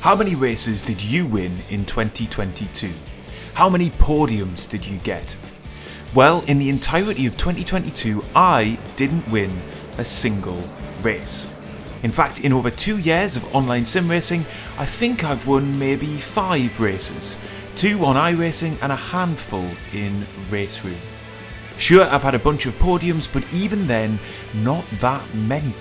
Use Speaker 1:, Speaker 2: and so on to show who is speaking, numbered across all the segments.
Speaker 1: How many races did you win in 2022? How many podiums did you get? Well, in the entirety of 2022, I didn't win a single race. In fact, in over 2 years of online sim racing, I think I've won maybe 5 races, 2 on iRacing and a handful in Race Room. Sure, I've had a bunch of podiums, but even then, not that many.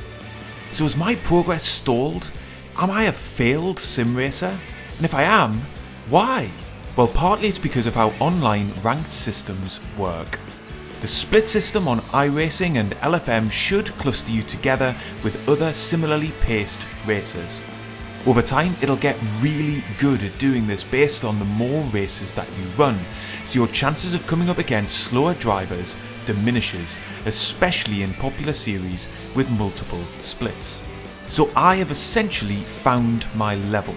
Speaker 1: So has my progress stalled? Am I a failed sim racer? And if I am, why? Well, partly it's because of how online ranked systems work. The split system on iRacing and LFM should cluster you together with other similarly paced racers. Over time, it'll get really good at doing this based on the more races that you run, so your chances of coming up against slower drivers diminishes, especially in popular series with multiple splits. So I have essentially found my level.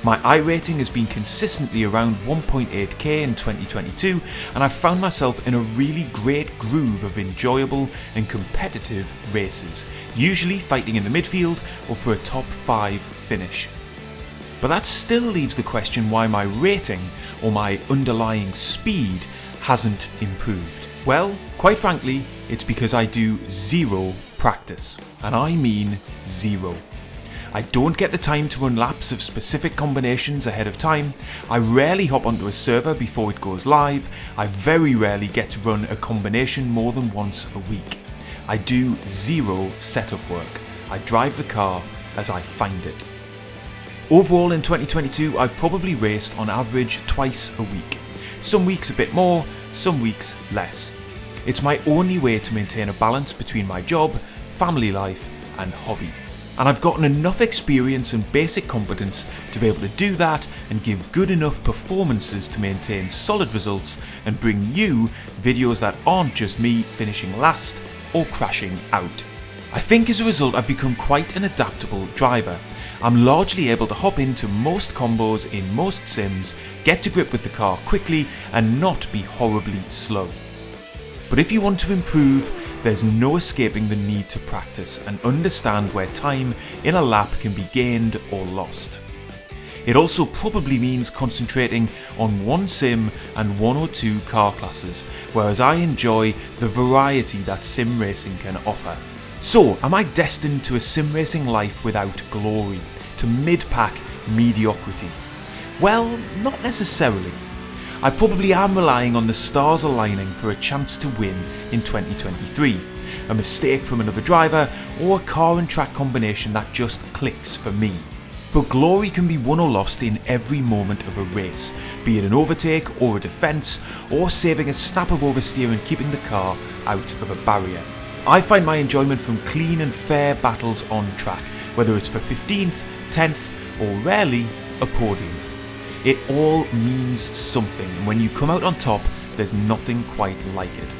Speaker 1: My iRating has been consistently around 1.8k in 2022, and I've found myself in a really great groove of enjoyable and competitive races, usually fighting in the midfield or for a top 5 finish. But that still leaves the question why my rating, or my underlying speed, hasn't improved. Well, quite frankly, it's because I do zero practice, and I mean zero. I don't get the time to run laps of specific combinations ahead of time, I rarely hop onto a server before it goes live, I very rarely get to run a combination more than once a week. I do zero setup work, I drive the car as I find it. Overall in 2022 I probably raced on average twice a week. Some weeks a bit more, some weeks less. It's my only way to maintain a balance between my job, family life and hobby. And I've gotten enough experience and basic competence to be able to do that and give good enough performances to maintain solid results and bring you videos that aren't just me finishing last or crashing out. I think as a result I've become quite an adaptable driver. I'm largely able to hop into most combos in most sims, get to grip with the car quickly and not be horribly slow. But if you want to improve, there's no escaping the need to practice and understand where time in a lap can be gained or lost. It also probably means concentrating on one sim and 1 or 2 car classes, whereas I enjoy the variety that sim racing can offer. So, am I destined to a sim racing life without glory, to mid-pack mediocrity? Well, not necessarily. I probably am relying on the stars aligning for a chance to win in 2023, a mistake from another driver or a car and track combination that just clicks for me. But glory can be won or lost in every moment of a race, be it an overtake or a defence, or saving a snap of oversteer and keeping the car out of a barrier. I find my enjoyment from clean and fair battles on track, whether it's for 15th, 10th or rarely a podium. It all means something, and when you come out on top, there's nothing quite like it.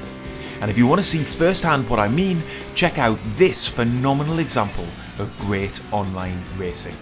Speaker 1: And if you want to see firsthand what I mean, check out this phenomenal example of great online racing.